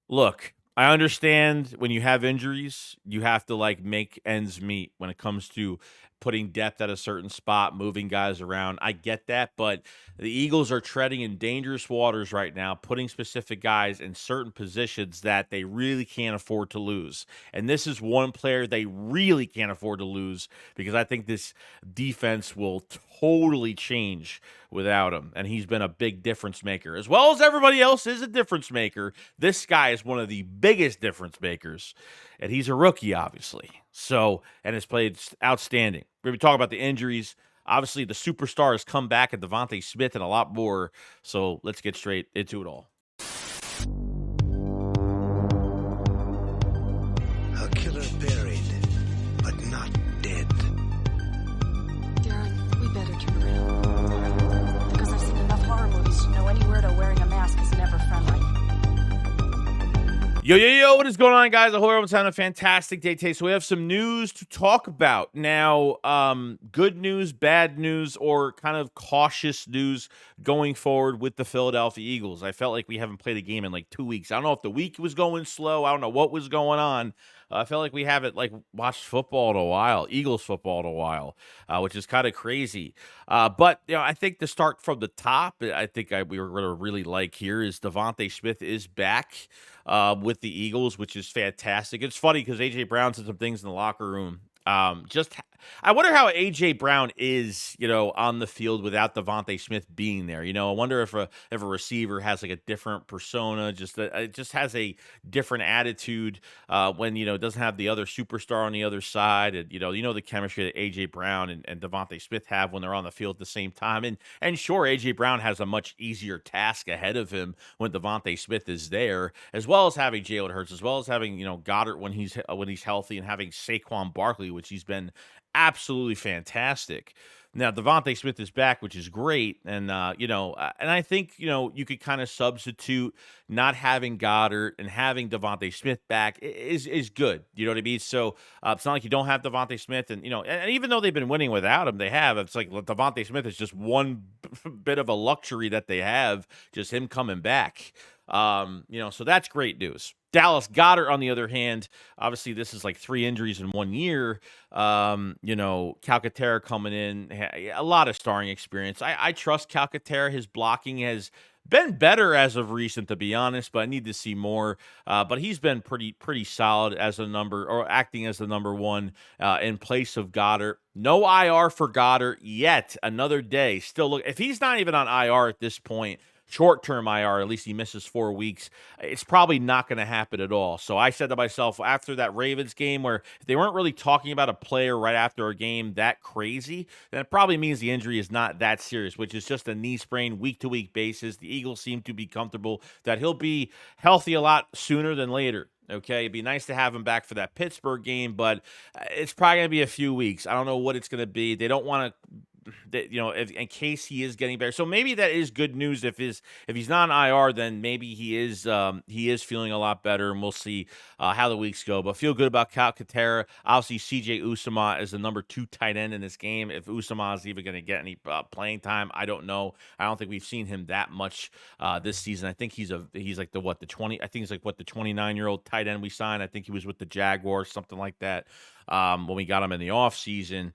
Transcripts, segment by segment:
Look, I understand when you have injuries, you have to like make ends meet when it comes to putting depth at a certain spot, moving guys around. I get that, but the Eagles are treading in dangerous waters right now, putting specific guys in certain positions that they really can't afford to lose. And this is one player they really can't afford to lose because I think this defense will totally change without him. And he's been a big difference maker, as well as everybody else is a difference maker. This guy is one of the biggest difference makers, and he's a rookie, obviously. So, and has played outstanding. We're going to talk about the injuries. Obviously, the superstar has come back at Devonta Smith and a lot more. So let's get straight into it all. A killer buried, but not dead. Darren, we better turn around. Because I've seen enough horror movies to know any weirdo wearing a mask is never friendly. Yo, what is going on, guys? I hope everyone's having a fantastic day today. So we have some news to talk about. Now, good news, bad news, or kind of cautious news going forward with the Philadelphia Eagles. I felt like we haven't played a game in like 2 weeks. I don't know if the week was going slow. I don't know what was going on. I felt like we haven't like watched football in a while, Eagles football in a while, which is kind of crazy. But I think to start from the top, I think we were going to really like here is Devonta Smith is back with the Eagles, which is fantastic. It's funny because AJ Brown said some things in the locker room. I wonder how AJ Brown is, on the field without Devonta Smith being there. I wonder if a receiver has like a different persona, it just has a different attitude when it doesn't have the other superstar on the other side, and the chemistry that AJ Brown and Devonta Smith have when they're on the field at the same time, and sure, AJ Brown has a much easier task ahead of him when Devonta Smith is there, as well as having Jalen Hurts, as well as having Goddard when he's healthy, and having Saquon Barkley, which he's been absolutely fantastic. Now Devonta Smith is back, which is great, and and I think you could kind of substitute not having Goddard and having Devonta Smith back is good. You know what I mean? So it's not like you don't have Devonta Smith, and even though they've been winning without him, they have. It's like Devonta Smith is just one bit of a luxury that they have, just him coming back. So that's great news. Dallas Goedert, on the other hand, obviously this is like 3 injuries in 1 year. Calcaterra coming in, a lot of starring experience. I trust Calcaterra. His blocking has been better as of recent, to be honest, but I need to see more. But he's been pretty solid as a number, or acting as the number one in place of Goddard. No IR for Goddard yet. Another day. Still, look, if he's not even on IR at this point, short-term IR, at least he misses 4 weeks, it's probably not going to happen at all. So I said to myself after that Ravens game, where if they weren't really talking about a player right after a game that crazy, then it probably means the injury is not that serious, which is just a knee sprain, week-to-week basis. The Eagles seem to be comfortable that he'll be healthy a lot sooner than later. Okay, it'd be nice to have him back for that Pittsburgh game, but it's probably going to be a few weeks. I don't know what it's going to be. They don't want to, in case he is getting better. So maybe that is good news. If he's not on IR, then maybe he is feeling a lot better, and we'll see how the weeks go. But feel good about Calcaterra. Obviously, CJ Usama is the number 2 tight end in this game. If Usama is even going to get any playing time, I don't know. I don't think we've seen him that much this season. I think he's like the 20. I think he's like the 29-year-old tight end we signed. I think he was with the Jaguars, something like that, when we got him in the offseason.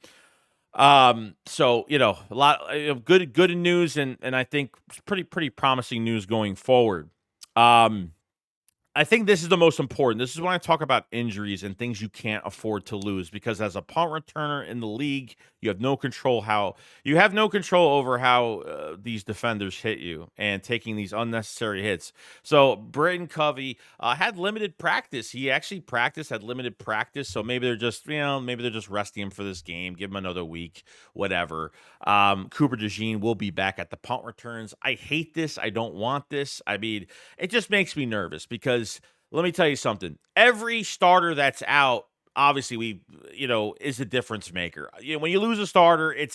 So a lot of good news, and I think pretty promising news going forward. I think this is the most important. This is when I talk about injuries and things you can't afford to lose, because as a punt returner in the league, you have no control over how these defenders hit you and taking these unnecessary hits. So Braden Covey had limited practice. He actually had limited practice. So maybe they're just resting him for this game, give him another week, whatever. Cooper DeJean will be back at the punt returns. I hate this. I don't want this. I mean, it just makes me nervous because let me tell you something. Every starter that's out, obviously, is a difference maker. When you lose a starter, it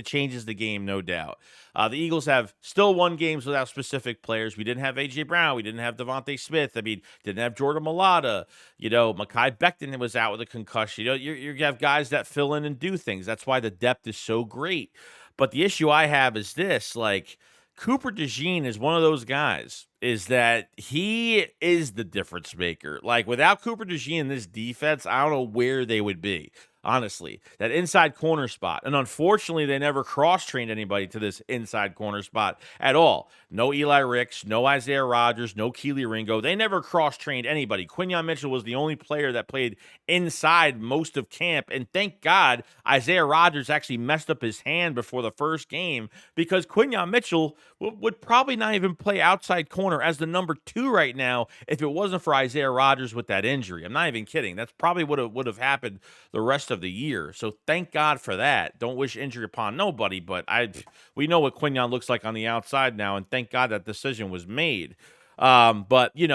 changes the game, no doubt. The Eagles have still won games without specific players. We didn't have AJ Brown. We didn't have Devonta Smith. Didn't have Jordan Mailata. Mekhi Becton was out with a concussion. You have guys that fill in and do things. That's why the depth is so great. But the issue I have is this: like, Cooper DeJean is one of those guys. is that he is the difference maker. Like, without Cooper DeJean in this defense, I don't know where they would be. Honestly, that inside corner spot. And unfortunately, they never cross-trained anybody to this inside corner spot at all. No Eli Ricks, no Isaiah Rodgers, no Keely Ringo. They never cross-trained anybody. Quinyon Mitchell was the only player that played inside most of camp. And thank God Isaiah Rodgers actually messed up his hand before the first game, because Quinyon Mitchell would probably not even play outside corner as the number 2 right now if it wasn't for Isaiah Rodgers with that injury. I'm not even kidding. That's probably what would have happened the rest of the year. So thank God for that. Don't wish injury upon nobody, but we know what Quinyon looks like on the outside now, and thank God that decision was made. But you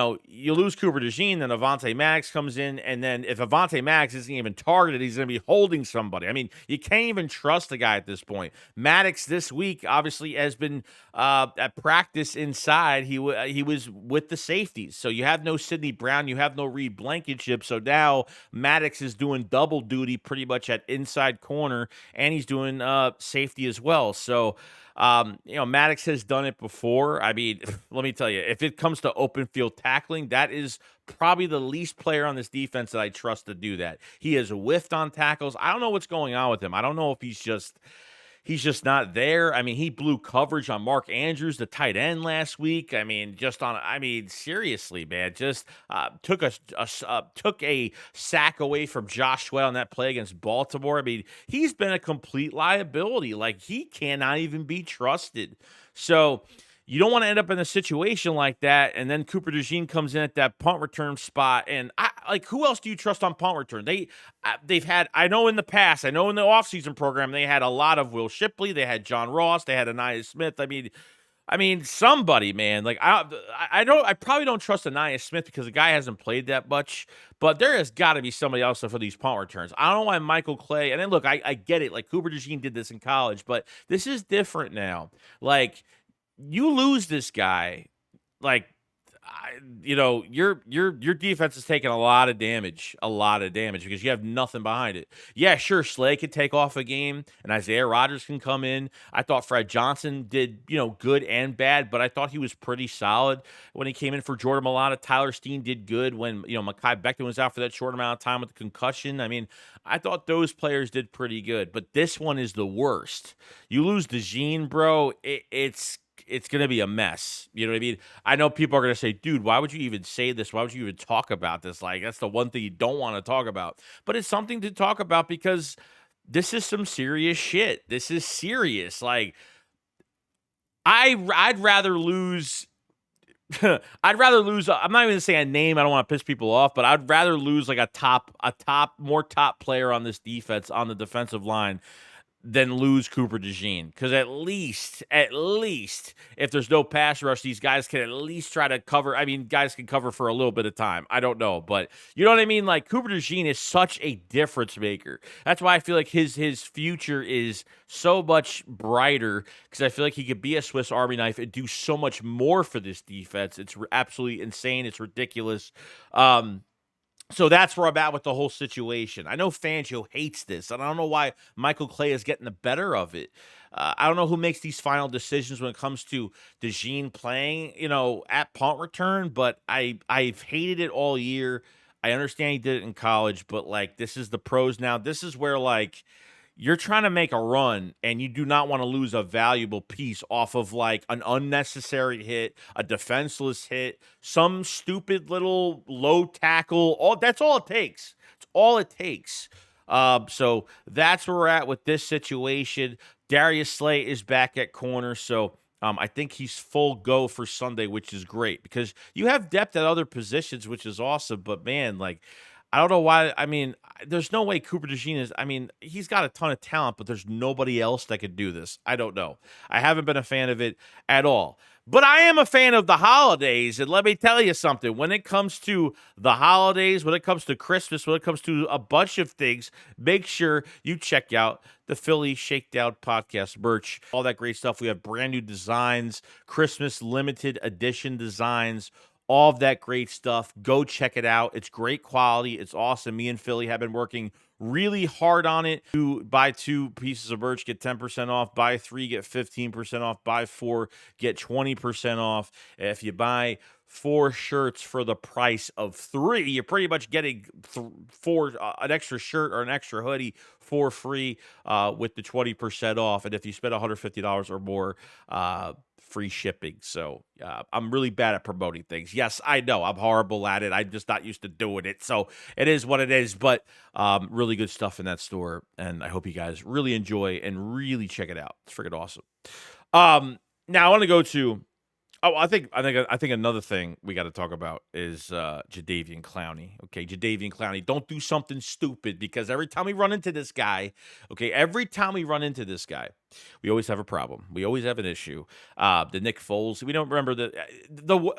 lose Cooper DeJean, then Avonte Maddox comes in, and then if Avonte Maddox isn't even targeted, he's going to be holding somebody. I mean, you can't even trust the guy at this point. Maddox this week obviously has been at practice inside. He was with the safeties, so you have no Sidney Brown, you have no Reed Blankenship. So now Maddox is doing double duty pretty much at inside corner, and he's doing safety as well. So. Maddox has done it before. I mean, let me tell you, if it comes to open field tackling, that is probably the least player on this defense that I trust to do that. He has whiffed on tackles. I don't know what's going on with him. I don't know if he's just not there. I mean, he blew coverage on Mark Andrews, the tight end, last week. I mean, seriously, man, just took a sack away from Josh Sweat on that play against Baltimore. I mean, he's been a complete liability. Like, he cannot even be trusted. So you don't want to end up in a situation like that, and then Cooper DeJean comes in at that punt return spot. And who else do you trust on punt return? They've had, I know in the past, I know in the offseason program, they had a lot of Will Shipley, they had John Ross, they had Anais Smith. I mean, somebody, man. Like, I probably don't trust Anais Smith because the guy hasn't played that much, but there has got to be somebody else for these punt returns. I don't know why Michael Clay, and then look, I get it. Like, Cooper DeJean did this in college, but this is different now. Like, you lose this guy, like, your defense is taking a lot of damage because you have nothing behind it. Yeah, sure, Slay could take off a game and Isaiah Rodgers can come in. I thought Fred Johnson did, good and bad, but I thought he was pretty solid when he came in for Jordan Mailata. Tyler Steen did good when, Mekhi Becton was out for that short amount of time with the concussion. I mean, I thought those players did pretty good, but this one is the worst. You lose DeJean, bro, it's going to be a mess. You know what I mean? I know people are going to say, dude, why would you even say this? Why would you even talk about this? Like, that's the one thing you don't want to talk about. But it's something to talk about because this is some serious shit. This is serious. Like, I'd rather lose. I'd rather lose. I'm not even going to say a name. I don't want to piss people off, but I'd rather lose like more top player on this defense, on the defensive line, than lose Cooper DeJean. Because at least, if there's no pass rush, these guys can at least try to cover. I mean, guys can cover for a little bit of time. I don't know, but you know what I mean? Like, Cooper DeJean is such a difference maker. That's why I feel like his future is so much brighter, because I feel like he could be a Swiss Army knife and do so much more for this defense. It's absolutely insane. It's ridiculous. So that's where I'm at with the whole situation. I know Fangio hates this, and I don't know why Michael Clay is getting the better of it. I don't know who makes these final decisions when it comes to DeJean playing, at punt return, but I've hated it all year. I understand he did it in college, but, like, this is the pros now. This is where, like, you're trying to make a run and you do not want to lose a valuable piece off of, like, an unnecessary hit, a defenseless hit, some stupid little low tackle. That's all it takes. It's all it takes. So that's where we're at with this situation. Darius Slay is back at corner. So I think he's full go for Sunday, which is great because you have depth at other positions, which is awesome. But, man, like, I don't know why. I mean, there's no way Cooper DeJean is. I mean, he's got a ton of talent, but there's nobody else that could do this. I don't know. I haven't been a fan of it at all. But I am a fan of the holidays. And let me tell you something. When it comes to the holidays, when it comes to Christmas, when it comes to a bunch of things, make sure you check out the Philly Shakedown podcast merch. All that great stuff. We have brand new designs, Christmas limited edition designs, all of that great stuff. Go check it out. It's great quality. It's awesome. Me and Philly have been working really hard on it. You buy 2 pieces of merch, get 10% off. Buy 3, get 15% off. Buy 4, get 20% off. If you buy 4 shirts for the price of 3, you're pretty much getting 4 an extra shirt or an extra hoodie for free with the 20% off. And if you spend $150 or more, free shipping. So I'm really bad at promoting things. Yes, I know I'm horrible at it. I'm just not used to doing it. So it is what it is. But really good stuff in that store, and I hope you guys really enjoy and really check it out. It's freaking awesome. Now I want to go to. Oh, I think another thing we got to talk about is Jadeveon Clowney. Okay, Jadeveon Clowney, don't do something stupid, because every time we run into this guy, we always have a problem. We always have an issue. The Nick Foles, we don't remember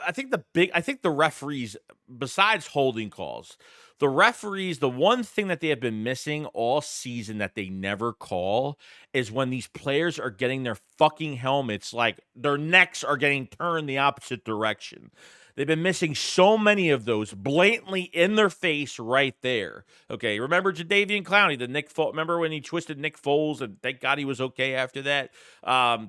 I think the referees, besides holding calls, the referees, the one thing that they have been missing all season that they never call is when these players are getting their fucking helmets, like their necks are getting turned the opposite direction. They've been missing so many of those blatantly in their face right there. Okay, remember Jadeveon Clowney, remember when he twisted Nick Foles, and thank God he was okay after that.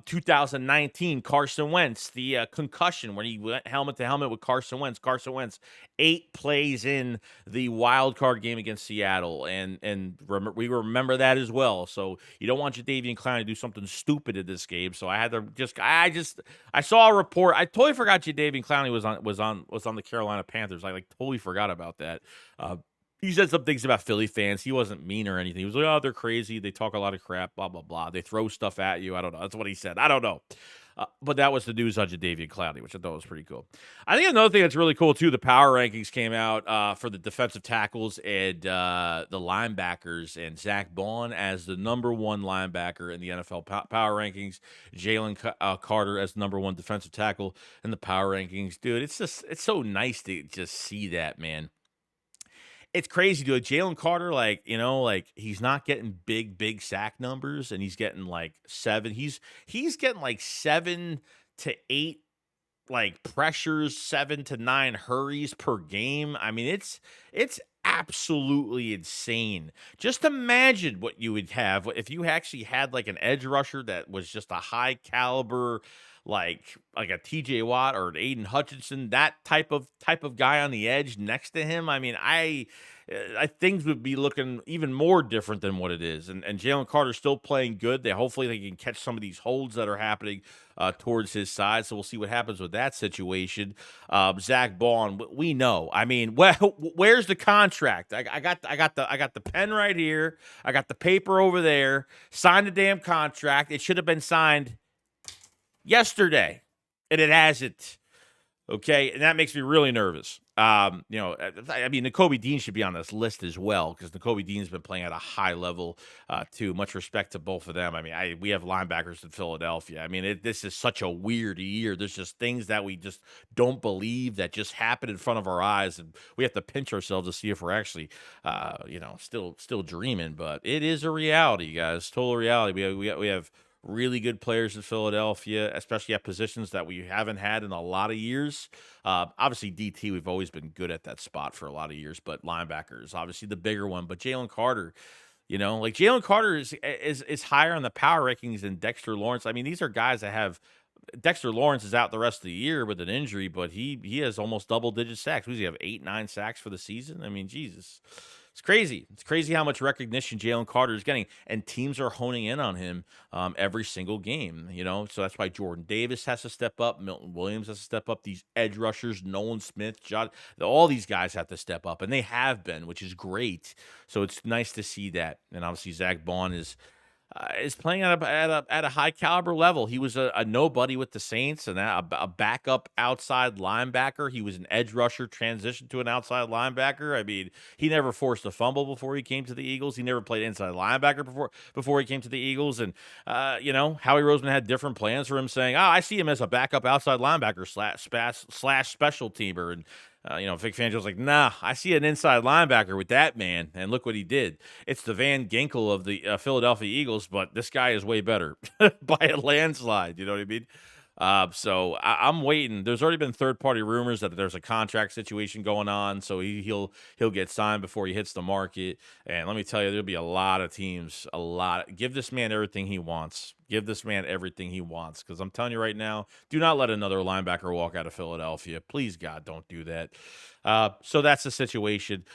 2019, Carson Wentz, the concussion when he went helmet to helmet with Carson Wentz. Carson Wentz, 8 plays in the wild card game against Seattle, and we remember that as well. So you don't want Jadeveon Clowney to do something stupid in this game. So I had to I saw a report. I totally forgot Jadeveon Clowney was on the Carolina Panthers. I totally forgot about that. He said some things about Philly fans. He wasn't mean or anything. He was like, "Oh, they're crazy. They talk a lot of crap. Blah blah blah. They throw stuff at you." I don't know. That's what he said. I don't know. But that was the news on Jadeveon Clowney, which I thought was pretty cool. I think another thing that's really cool too, the power rankings came out for the defensive tackles and the linebackers, and Zach Bond as the number 1 linebacker in the NFL power rankings, Jalen Carter as number 1 defensive tackle in the power rankings. Dude, it's so nice to just see that, man. It's crazy, dude. Jalen Carter, he's not getting big sack numbers, and he's getting 7. He's getting 7 to 8 pressures, 7 to 9 hurries per game. I mean, it's absolutely insane. Just imagine what you would have if you actually had an edge rusher that was just a high caliber, like a TJ Watt or an Aiden Hutchinson, that type of guy on the edge next to him. I mean, things would be looking even more different than what it is. And Jalen Carter's still playing good. Hopefully they can catch some of these holds that are happening towards his side. So we'll see what happens with that situation. Zach Bond, we know. I mean, where's the contract? I got the pen right here. I got the paper over there. Sign the damn contract. It should have been signed yesterday, and it hasn't. Okay, and that makes me really nervous. I mean, Nakobe Dean should be on this list as well, because Nakobe Dean's been playing at a high level too. Much respect to both of them. I mean, we have linebackers in Philadelphia. I mean, this is such a weird year. There's just things that we just don't believe that just happen in front of our eyes, and we have to pinch ourselves to see if we're actually, still dreaming. But it is a reality, guys. Total reality. We have really good players in Philadelphia, especially at positions that we haven't had in a lot of years. Obviously, DT, we've always been good at that spot for a lot of years, but linebackers, obviously the bigger one. But Jalen Carter, Jalen Carter is higher on the power rankings than Dexter Lawrence. I mean, these are guys that have. Dexter Lawrence is out the rest of the year with an injury, but he has almost double-digit sacks. Does he have 8, 9 sacks for the season? I mean, Jesus. It's crazy. It's crazy how much recognition Jalen Carter is getting, and teams are honing in on him every single game, So that's why Jordan Davis has to step up. Milton Williams has to step up. These edge rushers, Nolan Smith, all these guys have to step up, and they have been, which is great. So it's nice to see that. And obviously Zach Bond is playing at a high caliber level. He was a nobody with the Saints, and a backup outside linebacker. He was an edge rusher, transitioned to an outside linebacker. I mean, he never forced a fumble before he came to the Eagles. He never played inside linebacker before he came to the Eagles. And Howie Roseman had different plans for him, saying, "Oh, I see him as a backup outside linebacker slash special teamer." And Vic Fangio's like, "Nah, I see an inside linebacker with that man." And look what he did. It's the Van Ginkel of the Philadelphia Eagles, but this guy is way better by a landslide. You know what I mean? So I'm waiting. There's already been third party rumors that there's a contract situation going on, so he'll get signed before he hits the market. And let me tell you, there'll be a lot of teams. A lot. Give this man everything he wants. Give this man everything he wants. Because I'm telling you right now, do not let another linebacker walk out of Philadelphia. Please, God, don't do that. So that's the situation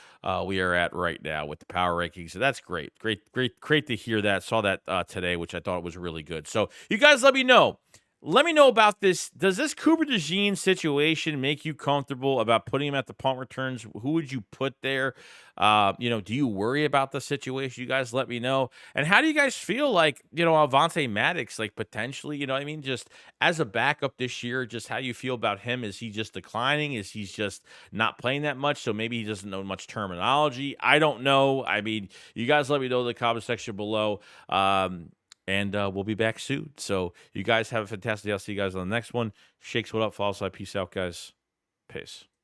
we are at right now with the power rankings. So that's great. Great to hear that. Saw that today, which I thought was really good. So you guys let me know. Let me know about this. Does this Cooper DeJean situation make you comfortable about putting him at the punt returns? Who would you put there? Do you worry about the situation? You guys let me know. And how do you guys feel like, Avonte Maddox, like potentially, what I mean? Just as a backup this year, just how you feel about him. Is he just declining? Is he just not playing that much? So maybe he doesn't know much terminology. I don't know. I mean, you guys let me know in the comment section below. And we'll be back soon. So you guys have a fantastic day. I'll see you guys on the next one. Shakes, what up? Follow side. Peace out, guys. Peace.